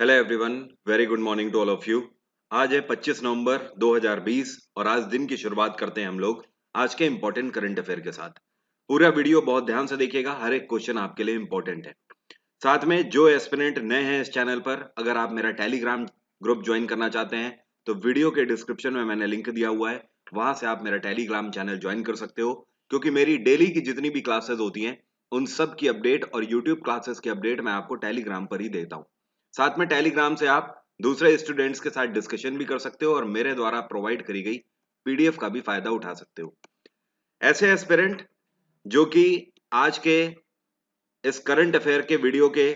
Hello everyone, very good morning to all of you. आज है 25 नवंबर 2020 और आज दिन की शुरुआत करते हैं हम लोग आज के इंपॉर्टेंट करंट अफेयर के साथ। पूरा वीडियो बहुत ध्यान से देखिएगा, हर एक क्वेश्चन आपके लिए इंपॉर्टेंट है। साथ में जो एस्पिरेंट नए हैं इस चैनल पर, अगर आप मेरा टेलीग्राम ग्रुप ज्वाइन करना चाहते हैं तो वीडियो के डिस्क्रिप्शन में मैंने लिंक दिया हुआ है, वहां से आप मेरा टेलीग्राम चैनल ज्वाइन कर सकते हो। क्योंकि मेरी डेली की जितनी भी क्लासेस होती हैं उन सब की अपडेट और यूट्यूब क्लासेस की अपडेट मैं आपको टेलीग्राम पर ही देता हूँ। साथ में टेलीग्राम से आप दूसरे स्टूडेंट्स के साथ डिस्कशन भी कर सकते हो और मेरे द्वारा प्रोवाइड करी गई पीडीएफ का भी फायदा उठा सकते हो। ऐसे एस्पिरेंट जो कि आज के इस करंट अफेयर के वीडियो के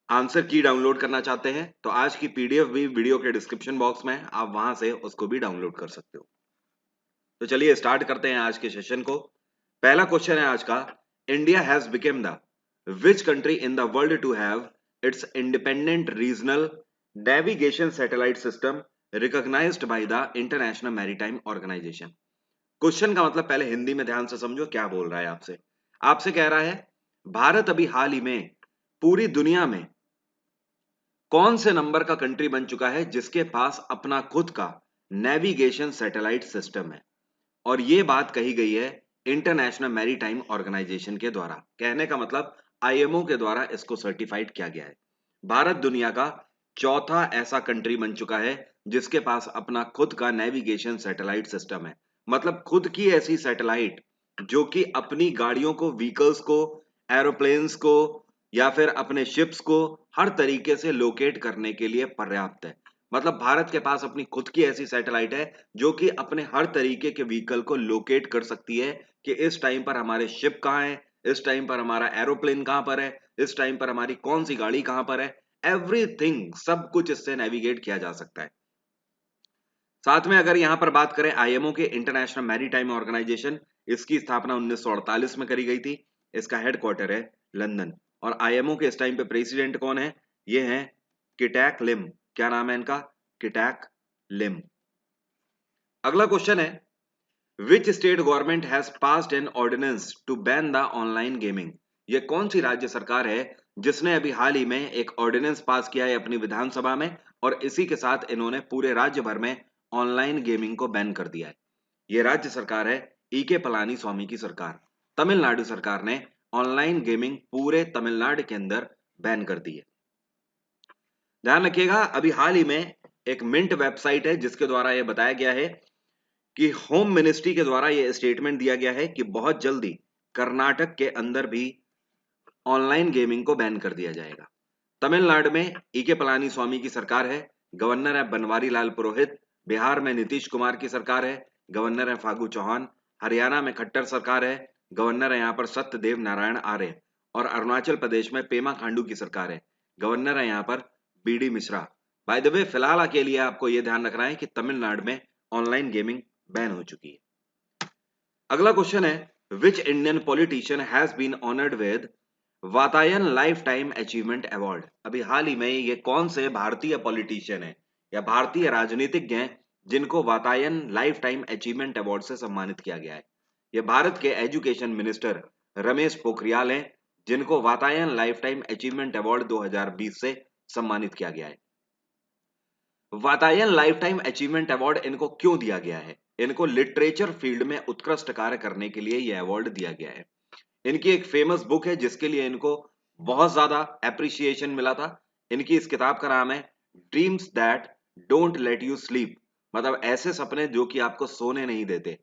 आंसर की डाउनलोड करना चाहते हैं तो आज की पीडीएफ भी वीडियो के डिस्क्रिप्शन बॉक्स में है, आप वहां से उसको भी डाउनलोड कर सकते हो। तो चलिए स्टार्ट करते हैं आज के सेशन को। पहला क्वेश्चन है आज का, India has became the which country in the world to have its independent regional navigation satellite system recognized by the international maritime organization. Question का मतलब पहले हिंदी में ध्यान से समझो क्या बोल रहा है आपसे। आपसे कह रहा है भारत अभी हाल ही में पूरी दुनिया में कौन से नंबर का कंट्री बन चुका है जिसके पास अपना खुद का नेविगेशन सैटेलाइट सिस्टम है। और ये बात कही गई है इंटरनेशनल मैरीटाइम ऑर्गेनाइजेशन के द्वारा। कहने का मतलब आईएमओ के द्वारा इसको सर्टिफाइड किया गया है। भारत दुनिया का चौथा ऐसा कंट्री बन चुका है जिसके पास अपना खुद का नेविगेशन सैटेलाइट सिस्टम है। मतलब खुद की ऐसी सैटेलाइट जो कि अपनी गाड़ियों को, व्हीकल्स को, एरोप्लेन्स को या फिर अपने शिप्स को हर तरीके से लोकेट करने के लिए पर्याप्त है। मतलब भारत के पास अपनी खुद की ऐसी सैटेलाइट है जो कि अपने हर तरीके के व्हीकल को लोकेट कर सकती है कि इस टाइम पर हमारे शिप कहाँ है, इस टाइम पर हमारा एरोप्लेन कहाँ पर है, इस टाइम पर हमारी कौन सी गाड़ी कहाँ पर है। एवरीथिंग, सब कुछ इससे नेविगेट किया जा सकता है। साथ में अगर यहां पर बात करें आईएमओ के, इंटरनेशनल मैरीटाइम ऑर्गेनाइजेशन, इसकी स्थापना 1948 में करी गई थी। इसका हेडक्वार्टर है लंदन। और आईएमओ के इस टाइम पे प्रेसिडेंट कौन है? ये हैं किटैक लिम। क्या नाम है इनका? किटैक लिम। अगला क्वेश्चन है, which state government has passed an ordinance to ban the online gaming. ये कौन सी राज्य सरकार है जिसने अभी हाल ही में एक ऑर्डिनेंस पास किया है अपनी विधानसभा में और इसी के साथ इन्होंने पूरे राज्य भर में ऑनलाइन गेमिंग को बैन कर दिया है। ये राज्य सरकार है ईके पलानी स्वामी की सरकार। तमिलनाडु सरकार ने ऑनलाइन गेमिंग पूरे तमिलनाडु के अंदर बैन कर दी है। ध्यान रखिएगा, अभी हाल ही में एक मिंट वेबसाइट है जिसके द्वारा यह बताया गया है कि होम मिनिस्ट्री के द्वारा यह स्टेटमेंट दिया गया है कि बहुत जल्दी कर्नाटक के अंदर भी ऑनलाइन गेमिंग को बैन कर दिया जाएगा। तमिलनाडु में ईके पलानी स्वामी की सरकार है, गवर्नर है बनवारी लाल पुरोहित। बिहार में नीतीश कुमार की सरकार है, गवर्नर है फागू चौहान। हरियाणा में खट्टर सरकार है, गवर्नर है यहाँ पर सत्यदेव नारायण आर्य। और अरुणाचल प्रदेश में पेमा खांडू की सरकार है, गवर्नर है यहाँ पर B D Mishra. By the way, फिलहाल के लिए आपको यह ध्यान रखना है कि तमिलनाडु में ऑनलाइन गेमिंग बैन हो चुकी है। अगला क्वेश्चन है, which Indian politician has been honoured with Vatayan life time achievement award. अभी हाल ही में ये कौन से भारतीय पॉलिटिशियन है या भारतीय राजनीतिज्ञ हैं जिनको Vatayan life time achievement award से सम्मानित किया गया है? ये भारत के एजुकेशन मिनिस्टर रमेश पोखरियाल हैं जिनको Vatayan life time achievement award 2020 से सम्मानित किया गया है। Vatayan life time achievement award इनको क्यों दिया गया है? इनको लिटरेचर फील्ड में उत्कृष्ट कार्य करने के लिए यह अवार्ड दिया गया है। इनकी एक फेमस बुक है जिसके लिए इनको बहुत ज्यादा एप्रिसिएशन मिला था। इनकी इस किताब का नाम है dreams that don't let you sleep. मतलब ऐसे सपने जो कि आपको सोने नहीं देते।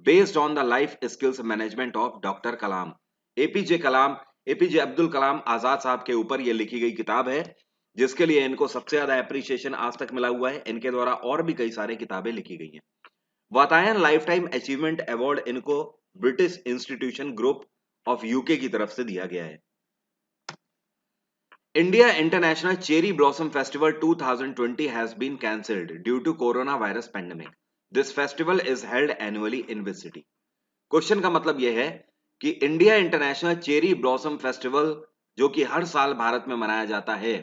Based on the life skills management of doctor Kalam, APJ Kalam, APJ Abdul Kalam Azad साहब के ऊपर यह लिखी गई किताब है जिसके लिए इनको सबसे ज्यादा एप्रिसिएशन आज तक मिला हुआ है। इनके द्वारा और भी कई सारे किताबें लिखी गई हैं। Vatayan life time achievement award इनको British institution group of UK की तरफ से दिया गया है। India international cherry blossom festival 2020 has been cancelled due to coronavirus pandemic. This festival is held annually in this city. Question का मतलब यह है कि India international cherry blossom festival जो कि हर साल भारत में मनाया जाता है,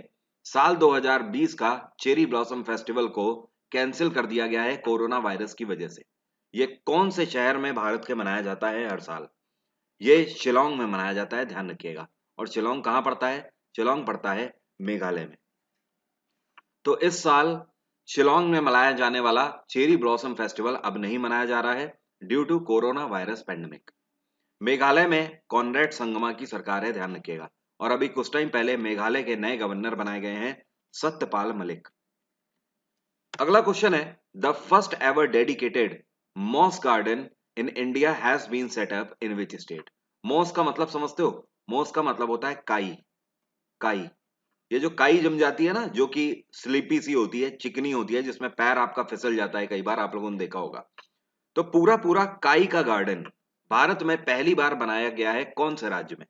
साल 2020 का चेरी ब्लॉसम फेस्टिवल को कैंसिल कर दिया गया है कोरोना वायरस की वजह से। ये कौन से शहर में भारत के मनाया जाता है हर साल? ये शिलोंग में मनाया जाता है, ध्यान रखिएगा। और शिलोंग कहाँ पड़ता है? शिलोंग पड़ता है मेघालय में। तो इस साल शिलोंग में मनाया जाने वाला चेरी ब्लॉसम फेस्टिवल अब नहीं मनाया जा रहा है due to corona virus pandemic. Meghalaya में कॉनरेड संगमा की सरकार है, ध्यान रखिएगा। और अभी कुछ टाइम पहले मेघालय के नए गवर्नर बनाए गए हैं सत्यपाल मलिक। अगला क्वेश्चन है, the first ever dedicated moss garden in India has been set up in which state. Moss का मतलब समझते हो? मॉस का मतलब होता है काई। काई, ये जो काई जम जाती है ना, जो कि स्लीपी सी होती है, चिकनी होती है, जिसमें पैर आपका फिसल जाता है, कई बार आप लोगों ने देखा होगा। तो पूरा पूरा काई का गार्डन भारत में पहली बार बनाया गया है कौन से राज्य में?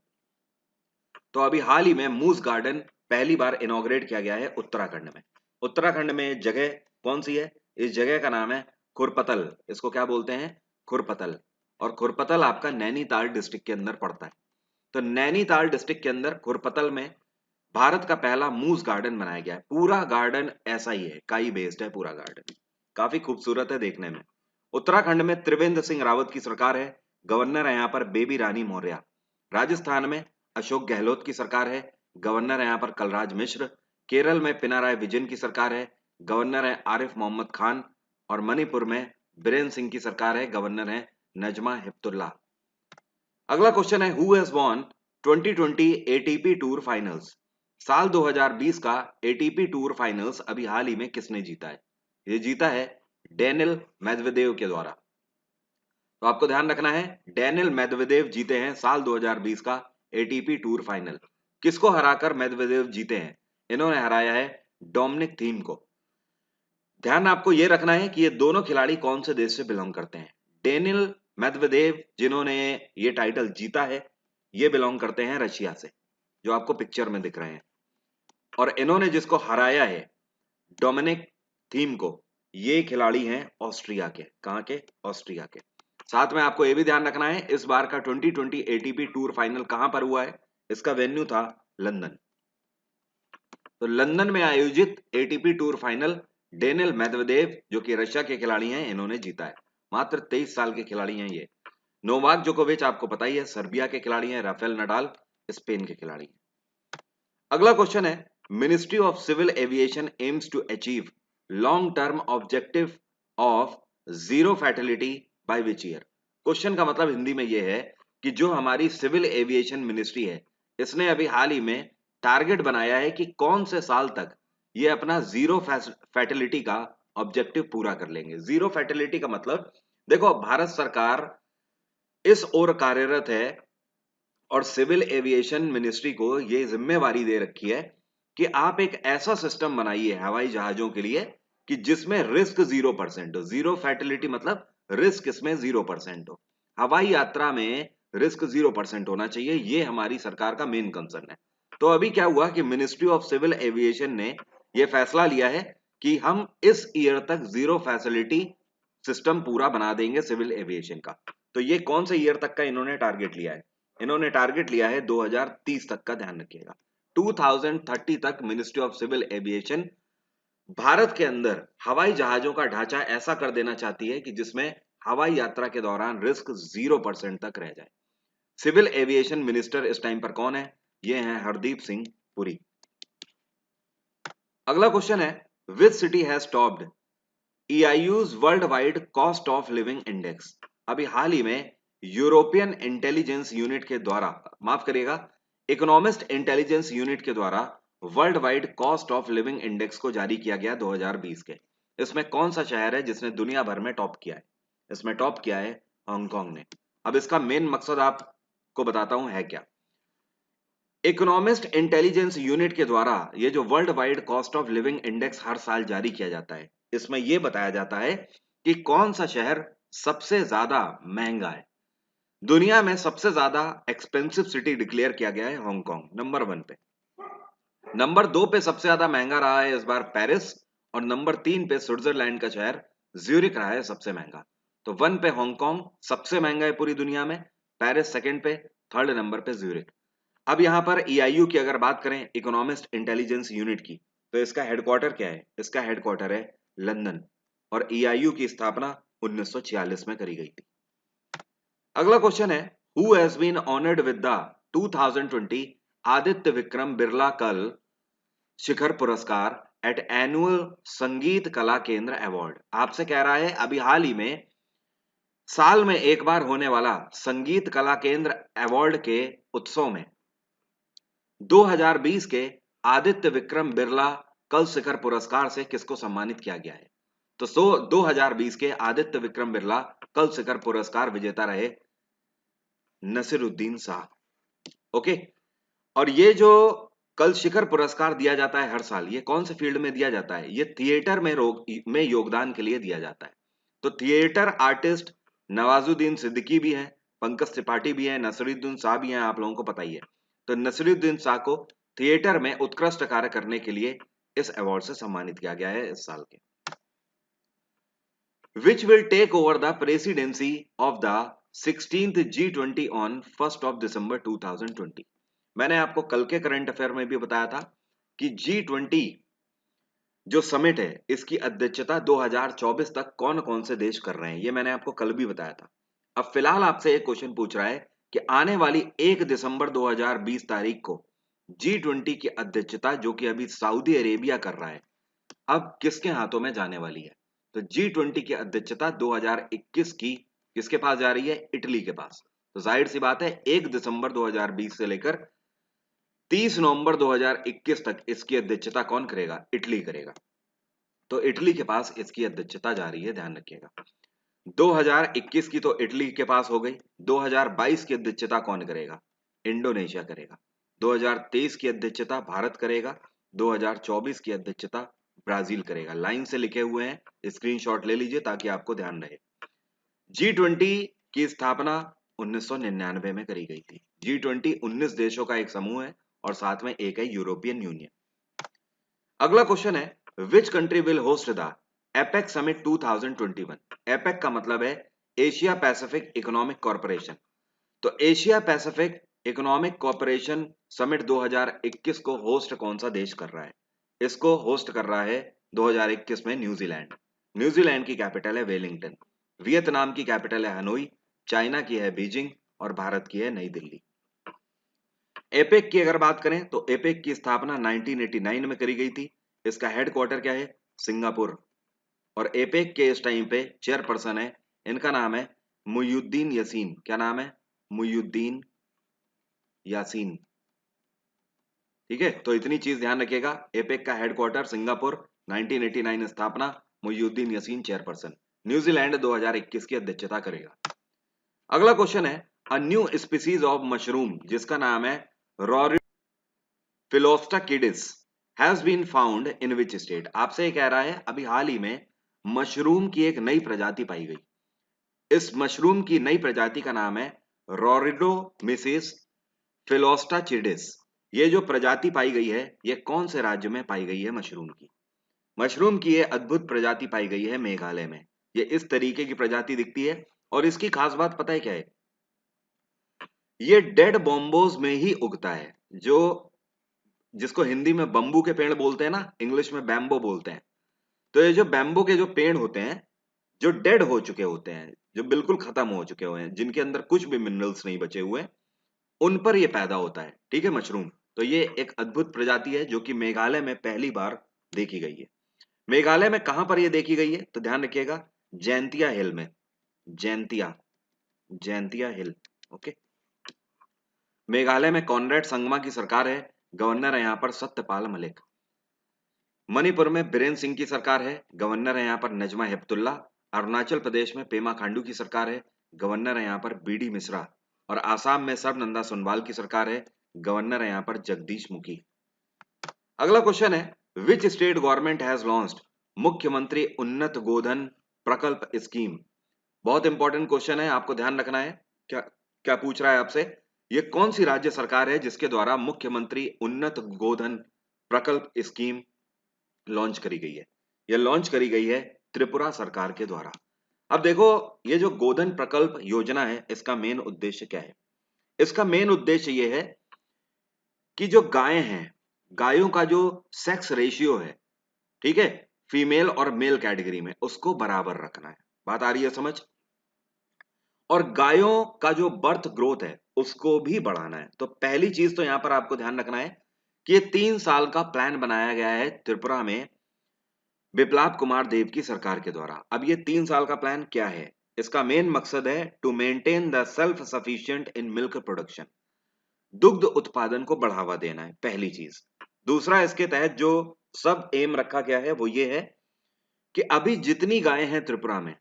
तो अभी हाल ही में मूस गार्डन पहली बार इनॉग्रेट किया गया है उत्तराखंड में। उत्तराखंड में जगह कौन सी है? इस जगह का नाम है खुरपतल। इसको क्या बोलते हैं? खुरपतल। और खुरपतल आपका नैनीताल डिस्ट्रिक्ट के अंदर पड़ता है। तो नैनीताल डिस्ट्रिक्ट के अंदर खुरपतल में भारत का पहला मूस गार्डन बनाया गया है। पूरा गार्डन ऐसा ही है, काई बेस्ड है पूरा गार्डन, काफी खूबसूरत है देखने में। उत्तराखंड में त्रिवेंद्र सिंह रावत की सरकार है, गवर्नर है यहाँ पर बेबी रानी मौर्य। राजस्थान में अशोक गहलोत की सरकार है, गवर्नर है यहाँ पर कलराज मिश्र। केरल में पिनाराय विजयन की सरकार है, गवर्नर है आरिफ मोहम्मद खान। और मणिपुर में बीरेन सिंह की सरकार है, गवर्नर है नजमा हेपतुल्ला। अगला क्वेश्चन है, who has won 2020 ATP tour finals. साल 2020 का एटीपी टूर फाइनल्स अभी हाल ही में किसने जीता है? ये जीता है डेनियल मेदवेदेव के द्वारा। तो आपको ध्यान रखना है, डेनियल मेदवेदेव जीते हैं साल 2020 का एटीपी टूर फाइनल। किसको हराकर मेदवेदेव जीते हैं? इन्होंने हराया है डोमिनिक थीम को। ध्यान आपको यह रखना है कि ये दोनों खिलाड़ी कौन से देश से बिलोंग करते हैं। डेनियल मेदवेदेव जिन्होंने ये टाइटल जीता है, ये बिलोंग करते हैं रशिया से, जो आपको पिक्चर में दिख रहे हैं। और इन्होंने जिसको हराया है डोमिनिक थीम को, ये खिलाड़ी हैं ऑस्ट्रिया के। कहां के? ऑस्ट्रिया के। साथ में आपको यह भी ध्यान रखना है, इस बार का 2020 एटीपी टूर फाइनल कहां पर हुआ है? इसका वेन्यू था लंदन। तो लंदन में आयोजित ATP tour final Daniel Medvedev जो कि रशिया के खिलाड़ी हैं, इन्होंने जीता है। मात्र 23 साल के खिलाड़ी हैं ये। नोवाक जोकोविच आपको पता ही है, सर्बिया के खिलाड़ी हैं। राफेल नडाल स्पेन के खिलाड़ी हैं। अगला क्वेश्चन है, ministry of civil aviation aims to achieve long term objective of zero fatality by which year. Question का मतलब हिंदी में यह है कि जो हमारी सिविल एविएशन मिनिस्ट्री है, इसने अभी हाल ही में टारगेट बनाया है कि कौन से साल तक ये अपना जीरो फैटेलिटी का ऑब्जेक्टिव पूरा कर लेंगे। जीरो फैटेलिटी का मतलब, देखो भारत सरकार इस ओर कार्यरत है और सिविल एविएशन मिनिस्ट्री को ये जिम्मेवारी दे रखी है कि आप एक ऐसा सिस्टम बनाइए हवाई जहाजों के लिए कि जिसमें रिस्क 0% हो। जीरो फैटेलिटी मतलब रिस्क इसमें 0% हो। हवाई यात्रा में रिस्क 0% होना चाहिए, ये हमारी सरकार का मेन कंसर्न है। तो अभी क्या हुआ कि मिनिस्ट्री ऑफ सिविल एविएशन ने यह फैसला लिया है कि हम इस ईयर तक जीरो फैसिलिटी सिस्टम पूरा बना देंगे सिविल एविएशन का। तो ये कौन से ईयर तक का इन्होंने टारगेट लिया है? इन्होंने टारगेट लिया है 2030 तक का, ध्यान रखिएगा। 2030 तक ministry of civil aviation Bharat के अंदर हवाई जहाजों का ढांचा ऐसा कर देना चाहती है कि जिसमें हवाई यात्रा के दौरान रिस्क 0% तक रह जाए। सिविल एविएशन मिनिस्टर इस टाइम पर कौन है? ये हैं हरदीप सिंह पुरी। अगला क्वेश्चन है, which city has topped EIU's world wide cost of living index. अभी हाल ही में यूरोपियन इंटेलिजेंस यूनिट के द्वारा, माफ करिएगा, इकोनॉमिस्ट इंटेलिजेंस यूनिट के द्वारा world wide cost of living index को जारी किया गया 2020 के। इसमें कौन सा शहर है जिसने दुनिया भर में टॉप किया है? इसमें टॉप किया है हांगकांग ने। अब इसका मेन मकसद आपको बताता हूं है क्या। इकोनॉमिस्ट इंटेलिजेंस यूनिट के द्वारा ये जो worldwide cost of living index हर साल जारी किया जाता है, इसमें यह बताया जाता है कि कौन सा शहर सबसे ज्यादा महंगा है। दुनिया में सबसे ज्यादा एक्सपेंसिव सिटी डिक्लेयर किया गया है हांगकांग, नंबर 1 पे। नंबर 2 पे सबसे ज्यादा महंगा रहा है इस बार पेरिस। और नंबर 3 पे स्विट्जरलैंड का शहर ज्यूरिक रहा है सबसे महंगा। तो 1 पे हांगकांग सबसे महंगा है पूरी दुनिया में, पेरिस सेकंड पे, थर्ड नंबर पे ज्यूरिक। अब यहां पर EIU की अगर बात करें, इकोनॉमिस्ट इंटेलिजेंस यूनिट की, तो इसका हेडक्वार्टर क्या है? इसका हेडक्वार्टर है लंदन। और EIU की स्थापना 1946 में करी गई थी। अगला क्वेश्चन है, who has been honoured with the 2020 Aditya Vikram Birla Kala Shikhar पुरस्कार एट एनुअल संगीत कला केंद्र अवार्ड। आपसे कह रहा है अभी हाल ही में साल में एक बार होने वाला संगीत कला केंद्र अवार्ड के उत्सव में 2020 के आदित्य विक्रम बिरला कल शिखर पुरस्कार से किसको सम्मानित किया गया है? तो 2020 के आदित्य विक्रम बिरला कल शिखर पुरस्कार विजेता रहे नसीरुद्दीन शाह। ओके, और ये जो कल शिखर पुरस्कार दिया जाता है हर साल, ये कौन से फील्ड में दिया जाता है? ये थिएटर में योगदान के लिए दिया जाता है। तो थिएटर आर्टिस्ट नवाजुद्दीन सिद्दीकी भी है, पंकज त्रिपाठी भी है, नसीरुद्दीन शाह भी है, आप लोगों को पता ही है। तो नसीरुद्दीन शाह को थिएटर में उत्कृष्ट कार्य करने के लिए इस अवार्ड से सम्मानित किया गया है इस साल के। Which will take over the presidency of the 16th G20 on 1st of December 2020। मैंने आपको कल के करंट अफेयर में भी बताया था कि G20 जो समिट है इसकी अध्यक्षता 2024 तक कौन कौन से देश कर रहे हैं, ये मैंने आपको कल भी बताया था। अब फिलहाल आपसे एक क्वेश्चन पूछ रहा है कि आने वाली 1 दिसंबर 2020 तारीख को G20 की अध्यक्षता, जो कि अभी सऊदी अरेबिया कर रहा है, अब किसके हाथों में जाने वाली है? तो G20 की अध्यक्षता 2021 की किसके पास जा रही है? इटली के पास। तो जाहिर सी बात है 1 दिसंबर 2020 से लेकर 30 नवंबर 2021 तक इसकी अध्यक्षता कौन करेगा? इटली करेगा। तो इटली के पास इसकी अध्यक्षता जा रही है, ध्यान रखिएगा। 2021 की तो इटली के पास हो गई। 2022 की अध्यक्षता कौन करेगा? इंडोनेशिया करेगा। 2023 की अध्यक्षता भारत करेगा। 2024 की अध्यक्षता ब्राजील करेगा। लाइन से लिखे हुए हैं, स्क्रीनशॉट ले लीजिए ताकि आपको ध्यान रहे। G20 की स्थापना 1999 में करी गई थी। G20 19 देशों का एक समूह है और साथ में एक है यूरोपियन यूनियन। अगला क्वेश्चन है, which country will host the APEC summit 2021। APEC का मतलब है एशिया पैसिफिक इकोनॉमिक कॉरपोरेशन। तो Asia Pacific economic corporation summit 2021 को होस्ट कौन सा देश कर रहा है? इसको होस्ट कर रहा है 2021 में न्यूजीलैंड। न्यूजीलैंड की कैपिटल है वेलिंगटन। वियतनाम की कैपिटल है हनोई। चाइना की है बीजिंग और भारत की है नई दिल्ली। एपेक की अगर बात करें तो एपेक की स्थापना 1989 में करी गई थी। इसका हेडक्वार्टर क्या है? सिंगापुर। और एपेक के इस टाइम पे चेयरपर्सन है, इनका नाम है मुइयुद्दीन यासीन। क्या नाम है? मुइयुद्दीन यासीन। ठीक है, तो इतनी चीज ध्यान रखिएगा। एपेक का हेडक्वार्टर सिंगापुर, 1989 स्थापना, मुइयुद्दीन यासीन चेयरपर्सन। न्यूजीलैंड 2021 की अध्यक्षता करेगा। अगला क्वेश्चन है, a new species of mushroom जिसका नाम है फिलोस्टा किडिस has been found in which state. आपसे कह रहा है अभी हाल ही में मशरूम की एक नई प्रजाति पाई गई। इस मशरूम की नई प्रजाति का नाम है रोरिडोमिसिस फिलोस्टाचिडिस। ये जो प्रजाति पाई गई है ये कौन से राज्य में पाई गई है? मशरूम की। मशरूम की ये अद्भुत प्रजाति पाई गई है मेघालय में। ये इस तरीके की प्रजाति दिखती है और इसकी खास बात पता है क्या है? ये डेड बॉम्बोज में ही उगता है, जो जिसको हिंदी में बम्बू के पेड़ बोलते हैं ना, इंग्लिश में बैम्बो बोलते हैं। तो ये जो बैम्बो के जो पेड़ होते हैं, जो डेड हो चुके होते हैं, जो बिल्कुल खत्म हो चुके हुए हैं, जिनके अंदर कुछ भी मिनरल्स नहीं बचे हुए, उन पर ये पैदा होता है। ठीक है, मशरूम। तो ये एक अद्भुत प्रजाति है जो कि मेघालय में पहली बार देखी गई है। मेघालय में कहां पर ये देखी गई है? तो ध्यान रखिएगा, जैंतिया हिल में। जैंतिया जैंतिया हिल। ओके। मेघालय में कॉनरेड संगमा की सरकार है। गवर्नर है यहाँ पर सत्यपाल मलिक। मणिपुर में बीरेन सिंह की सरकार है। गवर्नर है यहाँ पर नजमा हेपतुल्ला। अरुणाचल प्रदेश में पेमा खांडू की सरकार है। गवर्नर है यहाँ पर बीडी मिश्रा। और आसाम में सर्बानंद सोनोवाल की सरकार है। गवर्नर है यहाँ पर जगदीश मुखी। अगला क्वेश्चन है, which state government has launched मुख्यमंत्री उन्नत गोधन प्रकल्प स्कीम। बहुत इंपॉर्टेंट क्वेश्चन है, आपको ध्यान रखना है। क्या क्या पूछ रहा है आपसे? ये कौन सी राज्य सरकार है जिसके द्वारा मुख्यमंत्री उन्नत गोधन प्रकल्प स्कीम लॉन्च करी गई है? यह लॉन्च करी गई है त्रिपुरा सरकार के द्वारा। अब देखो, ये जो गोधन प्रकल्प योजना है इसका मेन उद्देश्य क्या है? इसका मेन उद्देश्य ये है कि जो गायें हैं, गायों का जो सेक्स रेशियो है, ठीक है, फीमेल और मेल कैटेगरी में, उसको बराबर रखना है। बात आ रही है समझ? और गायों का जो बर्थ ग्रोथ है उसको भी बढ़ाना है। तो पहली चीज तो यहां पर आपको ध्यान रखना है कि ये 3 साल का प्लान बनाया गया है त्रिपुरा में बिप्लब कुमार देव की सरकार के द्वारा। अब ये 3 साल का प्लान क्या है? इसका मेन मकसद है to maintain the self sufficient in milk production. दुग्ध उत्पादन को बढ़ावा देना है पहली चीज। दूसरा, इसके तहत जो सब एम रखा गया है वो ये है कि अभी जितनी गायें हैं त्रिपुरा में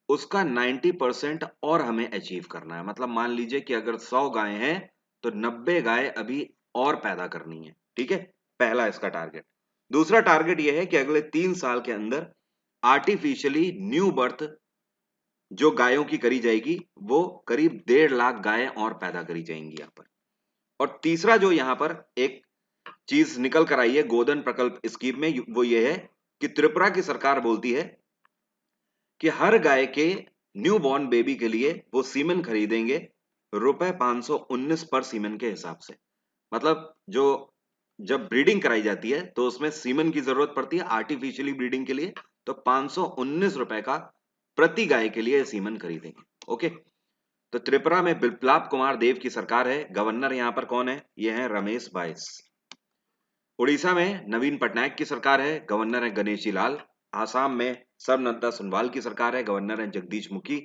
उसका 90% और हमें अचीव करना है। मतलब मान लीजिए कि अगर 100 गायें हैं तो 90 गायें अभी और पैदा करनी है। ठीक है, पहला इसका टारगेट। दूसरा टारगेट यह है कि अगले 3 साल के अंदर आर्टिफिशियली न्यू बर्थ जो गायों की करी जाएगी वो करीब 1.5 लाख गायें और पैदा करी जाएंगी यहाँ पर। और तीसरा जो यहाँ पर एक चीज निकल कर आई है गोधन प्रकल्प स्कीम में, वो ये है कि त्रिपुरा की सरकार बोलती है कि हर गाय के न्यू बॉर्न बेबी के लिए वो सीमेन खरीदेंगे रुपए 519 पर सीमेन के हिसाब से। मतलब जो जब ब्रीडिंग कराई जाती है तो उसमें सीमेन की जरूरत पड़ती है आर्टिफिशियली ब्रीडिंग के लिए, तो 519 रुपए का प्रति गाय के लिए सीमेन खरीदेंगे। ओके, तो त्रिपुरा में बिप्लब कुमार देव की सरकार है। गवर्नर यहाँ पर कौन है? ये है रमेश बाइस। उड़ीसा में नवीन पटनायक की सरकार है, गवर्नर है गणेशी लाल। आसाम में सर्बानंद सोनोवाल की सरकार है, गवर्नर है जगदीश मुखी।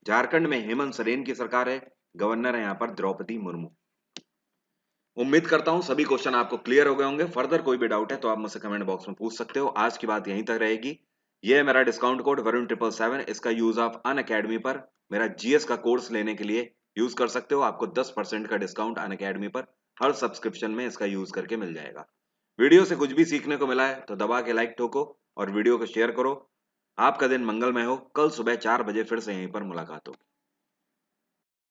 झारखंड में हेमंत सोरेन की सरकार है, गवर्नर है यहाँ पर द्रौपदी मुर्मू। उम्मीद करता हूं सभी क्वेश्चन आपको क्लियर हो गए होंगे। फर्दर कोई भी डाउट है तो आप मुझसे कमेंट बॉक्स में पूछ सकते हो। आज की बात यहीं तक रहेगी। यह है मेरा डिस्काउंट कोड वरुण 777। इसका यूज आप अनअकैडमी पर मेरा जीएस का कोर्स लेने के लिए यूज कर सकते हो। आपको 10% का डिस्काउंट अनअकैडमी पर हर सब्सक्रिप्शन में इसका यूज करके मिल जाएगा। वीडियो से कुछ भी सीखने को मिला है तो दबा के लाइक ठोको और वीडियो को शेयर करो। आपका दिन मंगलमय हो। कल सुबह 4 बजे फिर से यहीं पर मुलाकात होगी।